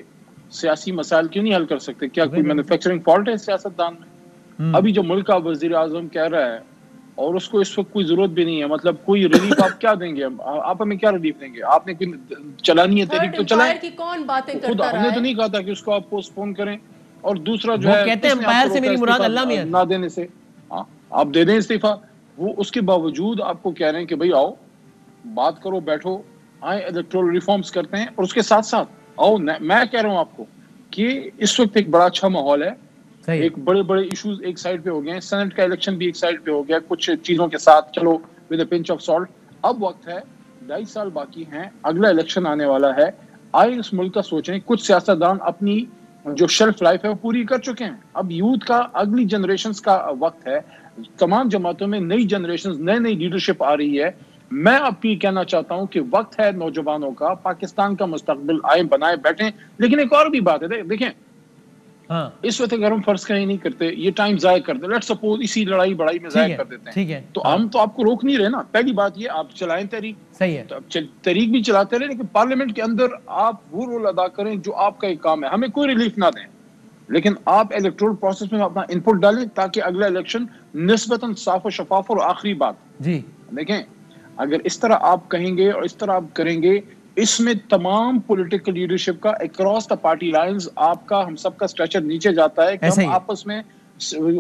سیاسی مسائل کیوں نہیں حل کر سکتے. کیا کوئی مینوفیکچرنگ فالٹ ہے سیاست دان میں؟ ابھی جو ملک کا وزیر اعظم کہہ رہا ہے اور اس کو اس وقت کوئی ضرورت بھی نہیں ہے, مطلب کوئی ریلیف آپ کیا دیں گے؟ آپ ہمیں کیا ریلیف دیں گے؟ آپ نے کوئی چلانی ہے تحریک تو چلائیں. خود ہم نے تو نہیں کہا تھا کہ اس کو آپ پوسٹ پون کریں. اور دوسرا جو ہے کہتے ہیں امپائر سے میری مراد اللہ میاں نہ دینے سے, ہاں آپ دے دیں استعفیٰ. وہ اس کے باوجود آپ کو کہہ رہے ہیں کہ بھائی آؤ بات کرو, بیٹھو, آئیں الیکٹرل ریفارمز کرتے ہیں. اور اس کے ساتھ ساتھ آؤ, میں کہہ رہا ہوں آپ کو کہ اس وقت ایک بڑا اچھا ماحول ہے. ایک بڑے بڑے ایشوز ایک سائڈ پہ ہو گئے ہیں, سینٹ کا الیکشن بھی ایک سائڈ پہ ہو گیا کچھ چیزوں کے ساتھ, چلو with a pinch of salt. اب وقت ہے, 2.5 سال باقی ہیں, اگلا الیکشن آنے والا ہے. آئے اس ملک کا سوچیں. کچھ سیاستدان اپنی جو شیلف لائف ہے وہ پوری کر چکے ہیں. اب یوتھ کا, اگلی جنریشنز کا وقت ہے. تمام جماعتوں میں نئی جنریشنز, نئی لیڈرشپ آ رہی ہے. میں اب بھی کہنا چاہتا ہوں کہ وقت ہے نوجوانوں کا, پاکستان کا مستقبل آئے بنائے بیٹھیں. لیکن ایک اور بھی بات ہے, دیکھیں اس وقت اگر ہم فرض کہیں نہیں کرتے, یہ ٹائم ضائع کرتے, لیٹ سپوز اسی لڑائی بڑائی میں ضائع کر دیتے ہیں, تو ہم تو آپ کو روک نہیں رہے نا. پہلی بات یہ, آپ چلائیں تحریک, صحیح ہے, تحریک بھی چلاتے رہے, لیکن پارلیمنٹ کے اندر آپ وہ رول ادا کریں جو آپ کا ایک کام ہے. ہمیں کوئی ریلیف نہ دیں, لیکن آپ الیکٹرل پروسیس میں اپنا ان پٹ ڈالیں تاکہ اگلا الیکشن نسبتاً صاف و شفاف. اور آخری بات جی دیکھیں, اگر اس طرح آپ کہیں گے اور اس طرح آپ کریں گے, اس میں تمام پولیٹیکل لیڈرشپ کا اکراس دا پارٹی لائنز آپ کا, ہم سب کا سٹریچر نیچے جاتا ہے کہ ہم آپس میں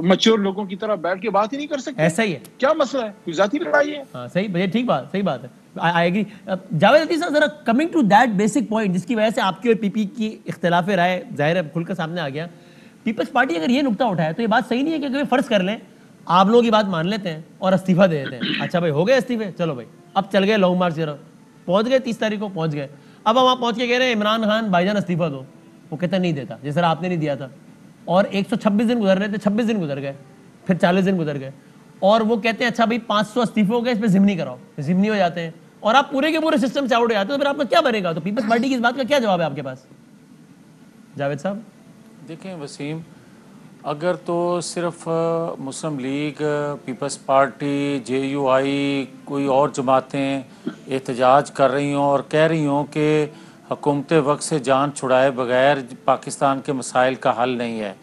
میچور لوگوں کی طرح بیٹھ کے بات ہی نہیں کر سکتے. ایسا ہی ہے. کیا مسئلہ ہے؟ کوئی ذاتی لڑائی ہے؟ ہاں صحیح بھائی, ٹھیک بات, صحیح بات ہے. I agree. جاوید عطیہ صاحب, ذرا coming to that basic point جس کی وجہ سے آپ کی اور پی پی کی اختلاف رائے ظاہر ہے کھل کر سامنے آ گیا. پیپلز پارٹی اگر یہ نقطہ اٹھایا تو یہ بات صحیح نہیں ہے کہ اگر فرض کر لیں آپ لوگ یہ بات مان لیتے ہیں اور استعفیٰ دے دیتے ہیں. اچھا بھائی ہو گئے استعفے, چلو بھائی اب چل گئے لانگ مارچ کی طرف, پہنچ گئے 30 تاریخ کو پہنچ گئے. اب ہم وہاں پہنچ کے کہہ رہے ہیں عمران خان بھائی جان استعفیٰ دو. وہ کہتا نہیں دیتا, جس طرح آپ نے نہیں دیا تھا. اور 126 دن گزر رہے تھے, 26 دن گزر گئے, پھر 40 دن گزر گئے, اور وہ کہتے ہیں اچھا بھائی 500 استعفے ہو گئے, اس پہ ضمنی کراؤ. ضمنی ہو جاتے ہیں اور آپ پورے کے پورے سسٹم سے آؤٹ ہو جاتے ہیں. تو پھر آپ کا کیا بنے گا؟ تو پیپلز پارٹی کی اس بات کا کیا جواب ہے آپ کے پاس جاوید صاحب؟ دیکھیں وسیم, اگر تو صرف Muslim League, Peoples Party, J U I, کوئی اور جماعتیں احتجاج کر رہی ہوں اور کہہ رہی ہوں کہ حکومت وقت سے جان چھڑائے بغیر پاکستان کے مسائل کا حل نہیں ہے,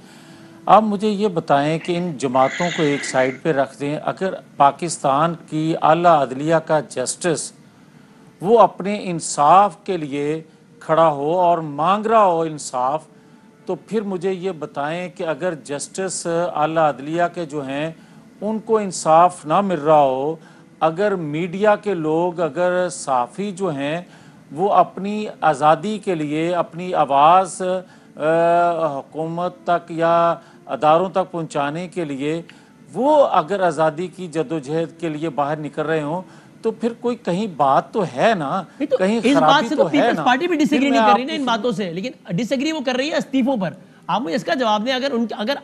آپ مجھے یہ بتائیں کہ ان جماعتوں کو ایک سائڈ پہ رکھ دیں. اگر پاکستان کی اعلیٰ عدلیہ کا جسٹس وہ اپنے انصاف کے لیے کھڑا ہو اور مانگ رہا ہو انصاف, تو پھر مجھے یہ بتائیں کہ اگر جسٹس اعلیٰ عدلیہ کے جو ہیں ان کو انصاف نہ مل رہا ہو, اگر میڈیا کے لوگ, اگر صحافی جو ہیں وہ اپنی آزادی کے لیے اپنی آواز حکومت تک یا اداروں تک پہنچانے کے لیے وہ اگر آزادی کی جدوجہد کے لیے باہر نکل رہے ہوں, تو پھر کوئی کہیں بات تو ہے نا, کہیں اس بات خرابی سے تو ہے پیپلز نا. پارٹی بھی ڈس ایگری نہیں کر رہی نا ان باتوں سے, لیکن ڈس ایگری وہ کر رہی ہے استعفوں پر. آپ مجھے اس کا جواب دیں, اگر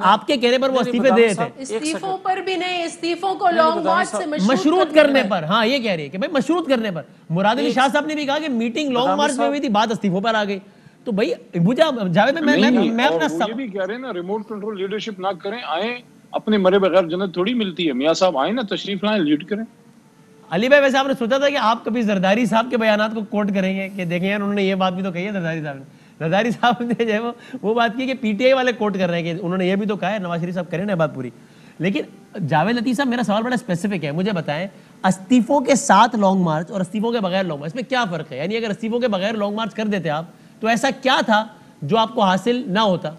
آپ کے کہنے پر وہ استعفے دے دیتے, استعفوں پر بھی نہیں, استعفوں کو لانگ مارچ سے مشروط کرنے پر. ہاں یہ کہہ رہی ہے کہ بھائی مشروط کرنے پر. مراد علی شاہ صاحب نے بھی کہا کہ میٹنگ لانگ مارچ میں ہوئی تھی, بات استعفوں پر آ گئی. تو بھائی مجھے جاوید میں اپنا یہ بھی کہہ رہے ہیں نا ریموٹ کنٹرول لیڈرشپ نہ کریں, آئیں اپنے مرے بغیر جنت تھوڑی ملتی ہے. میاں صاحب آئیں نا, تشریف لائیں, لیڈ کریں. علی بھائی ویسے آپ نے سوچا تھا کہ آپ کبھی زرداری صاحب کے بیانات کو کوٹ کریں گے کہ دیکھیں یار انہوں نے یہ بات بھی تو کہی ہے زرداری صاحب نے. زرداری صاحب نے جو ہے وہ بات کی کہ پی ٹی آئی والے کوٹ کر رہے ہیں کہ انہوں نے یہ بھی تو کہا ہے, نواز شریف صاحب کریں نا بات پوری. لیکن جاوید عطیہ صاحب میرا سوال بڑا اسپیسیفک ہے, مجھے بتائیں استعفوں کے ساتھ لانگ مارچ اور استعفوں کے بغیر لانگ مارچ, اس میں کیا فرق ہے؟ یعنی اگر استعفوں کے بغیر لانگ مارچ کر دیتے آپ تو ایسا کیا تھا جو آپ کو حاصل نہ ہوتا؟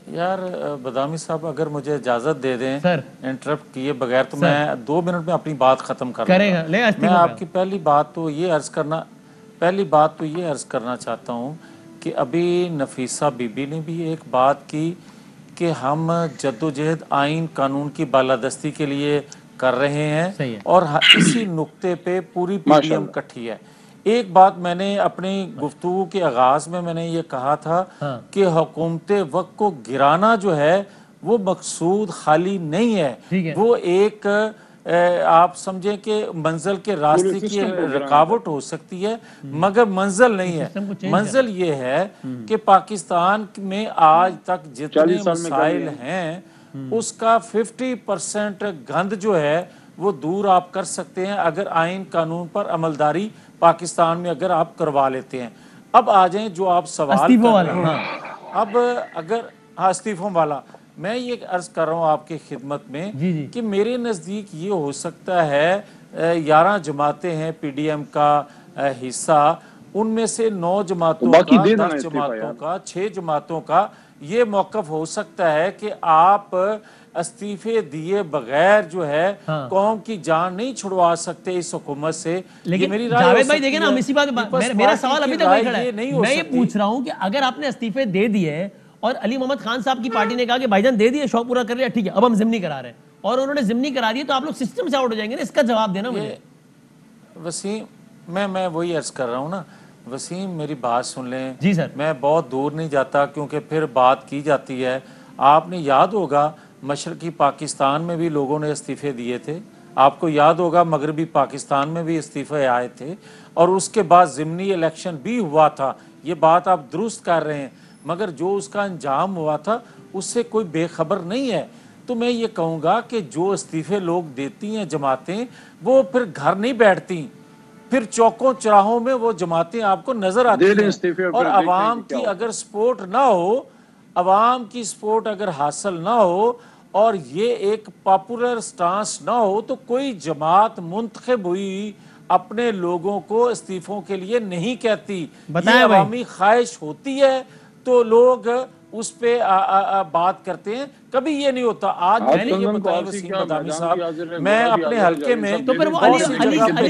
یار بدامی صاحب اگر مجھے اجازت دے دیں سر انٹرپٹ کیے بغیر, تو میں 2 منٹ میں اپنی بات ختم کر لوں گا. میں آپ کی پہلی بات تو یہ عرض کرنا چاہتا ہوں کہ ابھی نفیسہ بی بی نے بھی ایک بات کی کہ ہم جدوجہد آئین قانون کی بالادستی کے لیے کر رہے ہیں, اور اسی نقطے پہ پوری پی ڈی ایم کٹھی ہے. ایک بات میں نے اپنی گفتگو کے آغاز میں نے یہ کہا تھا کہ حکومت وقت کو گرانا جو ہے وہ مقصود خالی نہیں ہے, وہ ایک آپ سمجھیں کہ منزل کے راستے کی رکاوٹ ہو سکتی ہے مگر منزل نہیں ہے. منزل یہ ہے کہ پاکستان میں آج تک جتنے مسائل ہیں اس کا 50% گند جو ہے وہ دور آپ کر سکتے ہیں اگر آئین قانون پر عملداری پاکستان میں اگر آپ کروا لیتے ہیں. اب آ جائیں جو آپ سوال کر رہے ہیں. اب اگر استعفوں والا میں یہ عرض کر رہا ہوں آپ کی خدمت میں کہ میرے نزدیک یہ ہو سکتا ہے 11 جماعتیں ہیں پی ڈی ایم کا حصہ, ان میں سے 9 جماعتوں کا, 10 جماعتوں کا, 6 جماعتوں کا یہ موقف ہو سکتا ہے کہ آپ استعفے دیے بغیر جو ہے قوم کی جان نہیں چھڑوا سکتے اس حکومت سے. لیکن جاوید بھائی دیکھیں نا, ہم اسی بات, میرا سوال ابھی تک وہی کھڑا ہے. میں یہ پوچھ رہا ہوں کہ اگر آپ نے استعفے دے دیے اور علی محمد خان صاحب کی پارٹی نے کہا کہ بھائی جان دے دیے, شوق پورا کر لیا, ٹھیک ہے اب ہم ضمنی کرا رہے ہیں, اور انہوں نے ضمنی کرا دیے, تو آپ لوگ سسٹم سے آؤٹ ہو جائیں گے نا, اس کا جواب دینا مجھے. وسیم میں وہی عرض کر رہا ہوں نا وسیم, میری بات سن لیں. جی سر. میں بہت دور نہیں جاتا کیونکہ پھر بات کی جاتی ہے. آپ نے یاد ہوگا مشرقی پاکستان میں بھی لوگوں نے استعفے دیے تھے, آپ کو یاد ہوگا مغربی پاکستان میں بھی استعفے آئے تھے, اور اس کے بعد ضمنی الیکشن بھی ہوا تھا. یہ بات آپ درست کر رہے ہیں, مگر جو اس کا انجام ہوا تھا اس سے کوئی بے خبر نہیں ہے. تو میں یہ کہوں گا کہ جو استعفے لوگ دیتی ہیں جماعتیں, وہ پھر گھر نہیں بیٹھتی, پھر چوکوں چراہوں میں وہ جماعتیں آپ کو نظر آتی ہیں. اور عوام کی اگر سپورٹ نہ ہو, عوام کی سپورٹ اگر حاصل نہ ہو, اور یہ ایک پاپولر سٹانس نہ ہو, تو کوئی جماعت منتخب ہوئی اپنے لوگوں کو استعفوں کے لیے نہیں کہتی. یہ عوامی خواہش ہوتی ہے تو لوگ اس پہ بات کرتے ہیں, کبھی یہ نہیں ہوتا. آج میں نے یہ بتایا وسیم بادامی صاحب, میں اپنے حلقے میں تو پھر وہ علی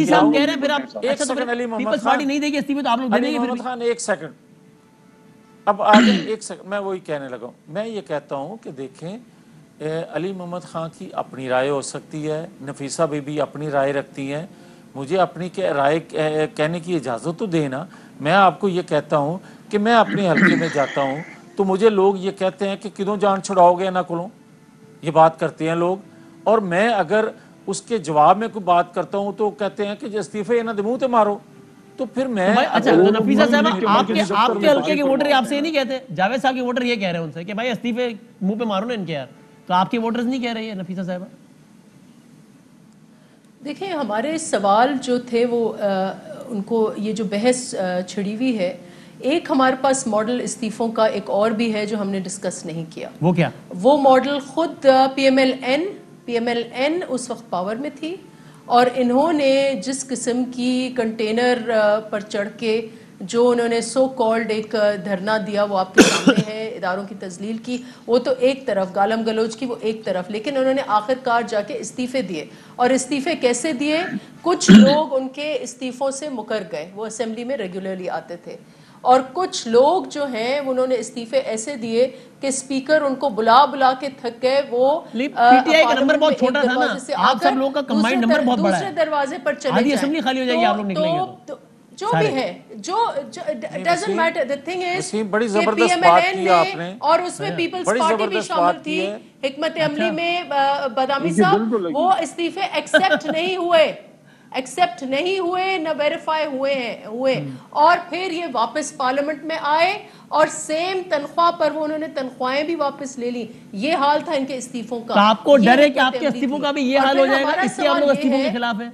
صاحب کہہ رہے ہیں, پھر آپ ایک سیکنڈ, علی محمد پیپلز پارٹی نہیں دے گی استعفے تو آپ لوگ دے دیں گے. علی محمد خان ایک سیکنڈ, اب آگے ایک سیکنڈ, میں وہی کہنے لگا ہوں. میں یہ کہتا ہوں کہ دیکھیں علی محمد خان کی اپنی رائے ہو سکتی ہے, نفیسہ بی بی اپنی رائے رکھتی ہیں, مجھے اپنی رائے کہنے کی اجازت تو دینا. میں آپ کو یہ کہتا ہوں کہ میں اپنے حلقے میں جاتا ہوں تو مجھے لوگ یہ کہتے ہیں کہ کدوں جان چھڑاؤ گے نہ کلوں, یہ بات کرتے ہیں لوگ. اور میں اگر اس کے جواب میں کوئی بات کرتا ہوں تو کہتے ہیں کہ استعفے نہ دموں تے مارو. تو پھر میں اچھا, تو نفیسہ صاحب آپ کے حلقے کے ووٹر آپ سے یہ نہیں کہتے, جاوید صاحب کے ووٹر یہ کہہ رہے ہیں ان سے کہ بھائی استعفے منہ پہ مارو نا ان کے یار, تو آپ کے ووٹرز نہیں کہہ رہے ہیں نفیسہ صاحبہ؟ دیکھیں ہمارے سوال جو تھے وہ ان کو یہ جو بحث چھڑی ہوئی ہے, ایک ہمارے پاس ماڈل استعفوں کا ایک اور بھی ہے جو ہم نے ڈسکس نہیں کیا. وہ کیا؟ وہ ماڈل خود پی ایم ایل این اس وقت پاور میں تھی, اور انہوں نے جس قسم کی کنٹینر پر چڑھ کے جو انہوں نے سو کالڈ ایک دھرنا دیا, وہ آپ کے سامنے ہے, اداروں کی تذلیل کی, وہ تو ایک طرف, گالم گلوچ کی وہ ایک طرف, لیکن انہوں نے آخر کار جا کے استعفے دیے. اور استعفے کیسے دیے؟ کچھ لوگ ان کے استعفوں سے مکر گئے, وہ اسمبلی میں ریگولرلی آتے تھے, اور کچھ لوگ جو ہیں انہوں نے استعفے ایسے دیے کہ اسپیکر ان کو بلا کے تھک گئے. وہ پی ٹی آئی کا نمبر بہت چھوٹا تھا نا, آپ سب لوگوں کا کمبائنڈ نمبر بہت بڑا ہے, دوسرے دروازے پر چلے آدھی اسمبلی خالی ہو جائے گی آپ لوگ نکلیں گے تو. جو بھی ہے, جو doesn't matter, the thing is بڑی زبردست بات کی آپ نے, اور اس میں پیپلز پارٹی بھی شامل تھی, حکمت عملی میں بادامی صاحب, وہ استعفے ایکسیپٹ نہیں ہوئے, نہ ویریفائی ہوئے, اور پھر یہ واپس پارلیمنٹ میں آئے, اور سیم تنخواہ پر وہ انہوں نے تنخواہیں بھی واپس لے لی. یہ حال تھا ان کے استعفوں کا. آپ کو ڈر ہے کہ آپ کے استعفوں کا بھی یہ حال ہو جائے گا, اس لیے آپ لوگ استعفوں کے خلاف ہیں؟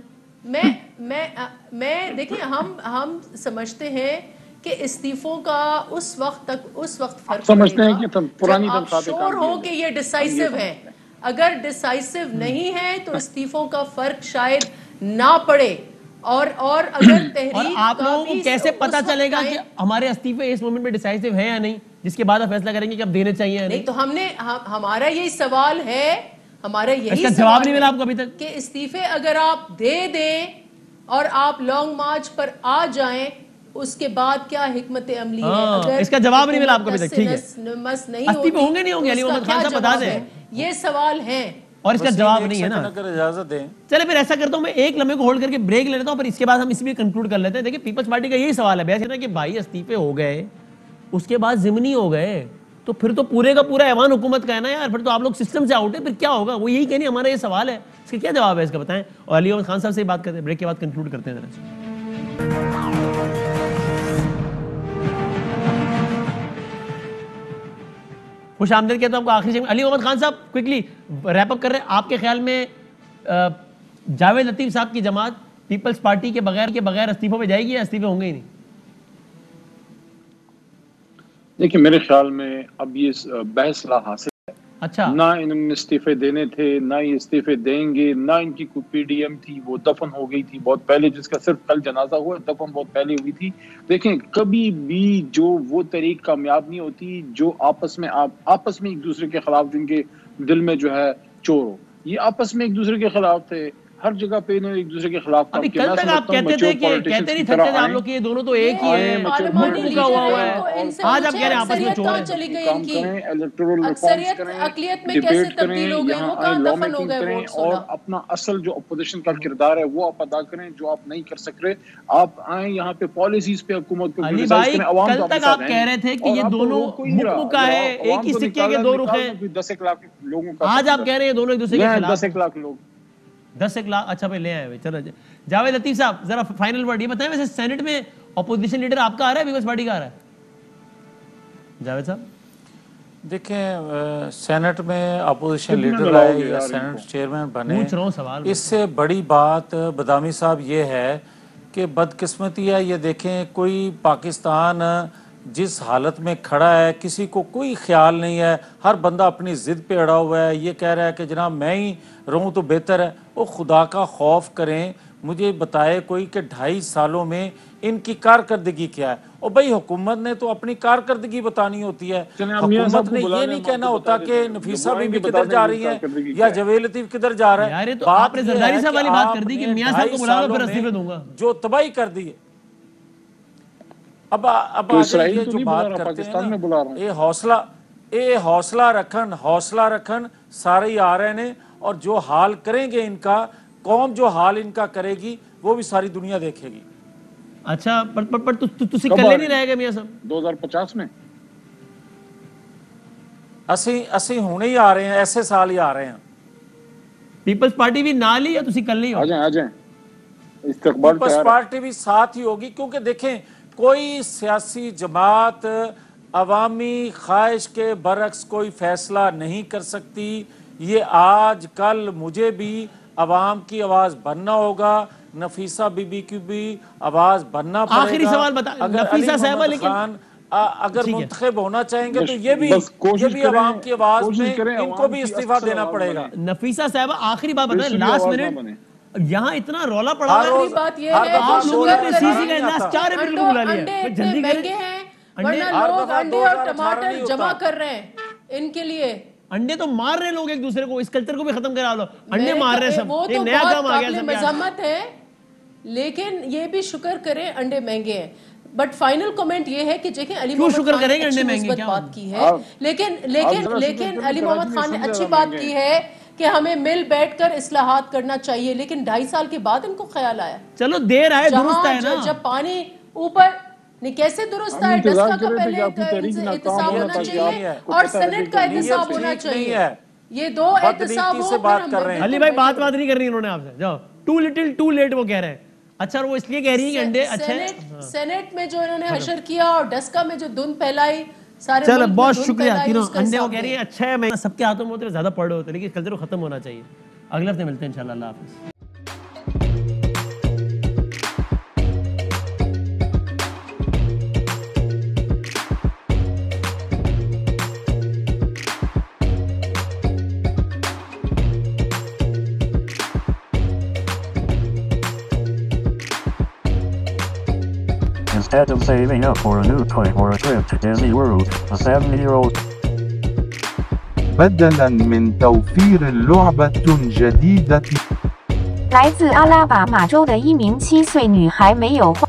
میں دیکھیں, ہم سمجھتے ہیں کہ استعفوں کا اس وقت فرق سمجھتے ہیں کہ پرانی جب آپ شور ہو کہ یہ ڈیسائیسو ہے. اگر ڈیسائیسو نہیں ہے تو استعفوں کا فرق شاید نہ پڑے. اور اگر تحریک, اور آپ لوگوں کو کیسے پتا چلے گا کہ ہمارے استعفے اس مومنٹ میں ڈیسائیسو ہیں یا نہیں, جس کے بعد آپ فیصلہ کریں گے کہ اب دینے چاہیے یا نہیں؟ تو ہمارا یہی سوال ہے, ہمارا یہی جواب نہیں ملا آپ کو ابھی تک کہ استعفے اگر آپ دے دیں اور آپ لانگ مارچ پر آ جائیں, اس کے بعد کیا حکمت عملی ہے؟ اس کا جواب نہیں ملا آپ کو ابھی تک, ٹھیک ہے, استعفے ہوں گے نہیں ہوں گے, علی محمد خان صاحب بتا دیں, یہ سوال ہیں اور اس کا جواب نہیں ہے نا. اگر اجازت دیں, چلے پھر ایسا کرتا ہوں, میں ایک لمحے کو ہولڈ کر کے بریک لے لیتا ہوں, پھر اس کے بعد ہم اس بھی کنکلوڈ کر لیتے ہیں. دیکھیں پیپلز پارٹی کا یہی سوال ہے بھائی کہ بھائی استعفے ہو گئے, اس کے بعد ضمنی ہو گئے, تو پھر تو پورے کا پورا ایوان حکومت کا ہے نا یار, پھر تو آپ لوگ سسٹم سے آؤٹ ہے, پھر کیا ہوگا؟ وہ یہی کہنی ہمارا یہ سوال ہے, اس کا کیا جواب ہے اس کا بتائیں. اور علی احمد خان صاحب سے بات کرتے ہیں, بریک کے بعد کنکلوڈ کرتے ہیں ذرا سے. خوش آمدید کہتا ہوں آپ کو آخری علی احمد خان صاحب کوئکلی ریپ اپ کر رہے ہیں. آپ کے خیال میں جاوید لطیف صاحب کی جماعت پیپلز پارٹی کے بغیر استعفوں پہ جائے گی یا استعفے ہوں گے ہی نہیں؟ دیکھیں میرے خیال میں اب یہ بحث لا حاصل ہے. اچھا, نہ انہوں نے استعفے دینے تھے, نہ یہ استعفے دیں گے, نہ ان کی کوئی پی ڈی ایم تھی, وہ دفن ہو گئی تھی بہت پہلے, جس کا صرف کل جنازہ ہوا, دفن بہت پہلے ہوئی تھی. دیکھیں کبھی بھی جو وہ طریق کامیاب نہیں ہوتی جو آپس میں ایک دوسرے کے خلاف, جن کے دل میں جو ہے چور ہو. یہ آپس میں ایک دوسرے کے خلاف تھے, ہر جگہ پہ انہوں نے ایک دوسرے کے خلاف کام کیا. کل تک آپ کہتے تھے کہ کہتے نہیں تھکتے تھے آپ لوگ کہ یہ دونوں تو ایک ہی ہیں, ملک کا ہوا ہے, آج آپ کہہ رہے ہیں آپس میں چور ہیں. اکثریت اقلیت میں کیسے تبدیل ہو گئی, وہ کہاں دفن ہو گئے ووٹ اور اپنا اصل جو اپوزیشن کا کردار ہے وہ آپ ادا کریں, جو آپ نہیں کر سک رہے. آپ آئیں یہاں پہ پالیسیز پہ حکومت کو کرٹیسائز کریں. علی بھائی کل تک آپ کہہ رہے تھے کہ یہ دونوں ملک کا ہے, ایک ہی سکے کے دو رخ ہیں, 10 1 لاکھ لوگوں کا, آج آپ کہہ رہے ہیں دونوں ایک دوسرے کے خلاف. 10 1 لاکھ لوگ, 10 1 لاکھ. اچھا بھائی لے آئے. چلو جاوید لطیف صاحب ذرا فائنل ورڈ یہ بتائیں, ویسے سینٹ میں اپوزیشن لیڈر آپ کا آ رہا ہے, پیپلز پارٹی کا آ رہا ہے؟ جاوید صاحب دیکھیں سینٹ میں اپوزیشن لیڈر آئے یا سینٹ چیئرمین بنے, اس سے بڑی بات بدامی صاحب یہ ہے کہ بدقسمتی ہے. یہ دیکھیں کوئی پاکستان جس حالت میں کھڑا ہے, کسی کو کوئی خیال نہیں ہے, ہر بندہ اپنی ضد پہ اڑا ہوا ہے, یہ کہہ رہا ہے کہ جناب میں ہی رہوں تو بہتر ہے. وہ خدا کا خوف کریں, مجھے بتائے کوئی کہ 2.5 سالوں میں ان کی کارکردگی کیا ہے. اور بھائی حکومت نے تو اپنی کارکردگی بتانی ہوتی ہے, حکومت نے یہ نہیں کہنا ہوتا کہ نفیسہ بی بی کدھر جا رہی ہیں یا جاوید لطیف کدھر جا رہا ہے. آپ نے زرداری صاحب والی بات کر دی کہ میاں صاحب کو بلا لو پھر استعفے دوں گا, جو تباہی کر دی ہے. اب یہ جو بات کرتے ہیں یہ حوصلہ رکھن سارے ہی آ رہے ہیں, اور جو حال کریں گے ان کا, قوم جو حال ان کا کرے گی وہ بھی ساری دنیا دیکھے گی. اچھا پر تسی کلے نہیں رہے گا میاں صاحب 2050 میں؟ اسی ہونے ہی آ رہے ہیں, ایسے سال ہی آ رہے ہیں. پیپلز پارٹی بھی نہ لی یا تسی کل نہیں ہو؟ آ جائیں استقبال پیپلز پارٹی بھی ساتھ ہی ہوگی, کیونکہ دیکھیں کوئی سیاسی جماعت عوامی خواہش کے برعکس کوئی فیصلہ نہیں کر سکتی. یہ آج کل مجھے بھی عوام کی آواز بننا ہوگا, نفیسہ بی بی کی بھی آواز بننا پڑے گا. آخری سوال بتا, نفیسہ صاحبہ لیکن اگر منتخب ہونا چاہیں گے تو یہ بھی عوام کی آواز میں ان کو بھی استعفیٰ دینا پڑے گا. نفیسہ صاحبہ آخری بات بتائیں, لاسٹ منٹ یہاں اتنا رولا پڑا ہے, بات یہ ہے آپ لوگوں نے سی سی کا اجلاس 4 اپریل کو بلا لیا, جلدی مہنگے ہیں, ورنہ لوگ انڈے اور ٹماٹر جمع کر رہے ہیں ان کے لیے. انڈے تو مار رہے لوگ ایک دوسرے کو, اس کلچر کو بھی ختم کرا لو, انڈے مار رہے سب, وہ تو بہت قابل مذمت ہے, لیکن یہ بھی شکر کریں انڈے مہنگے ہیں. بٹ فائنل کومنٹ یہ ہے کہ دیکھیں علی محمد خان نے اچھی مثبت بات کی ہے, لیکن علی محمد خان نے اچھی بات کی ہے کہ ہمیں مل بیٹھ کر اصلاحات کرنا چاہیے, لیکن 2.5 سال کے بعد ان کو خیال آیا. چلو دیر آئے درست ہے نا, جب پانی اوپر نہیں, کیسے درست آئے, ڈسکا کا پہلے احتساب ہونا چاہیے اور سینٹ کا احتساب ہونا چاہیے. یہ 2 احتساب ہو کر ہم. علی بھائی بات نہیں کرنی انہوں نے آپ سے, جاؤ ٹو لٹل ٹو لیٹ وہ کہہ رہے ہیں. اچھا وہ اس لیے کہہ رہی ہیں کہ انڈے اچھے, سینٹ میں جو انہوں نے حشر کیا اور ڈسکا میں جو دھند پھیلائی, چلو بہت شکریہ تینوں. انڈے وہ کہہ رہی ہے اچھا ہے, میں سب کے ہاتھوں میں ہوتے زیادہ پڑے ہوتے, لیکن کلچر ختم ہونا چاہیے. اگلے ہفتے ملتے ہیں انشاءاللہ. اللہ حافظ. Instead of saving up for a new toy or a trip to Disney World, a 7-year-old بدلاً من توفير لعبة جديدة 来自阿拉巴马州的一名7岁女孩没有花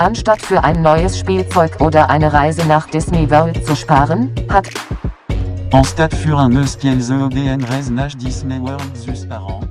Anstatt für ein neues Spielzeug oder eine Reise nach Disney World zu sparen, hat Anstatt für un eus kiel zo den reis nach Disney World zus par an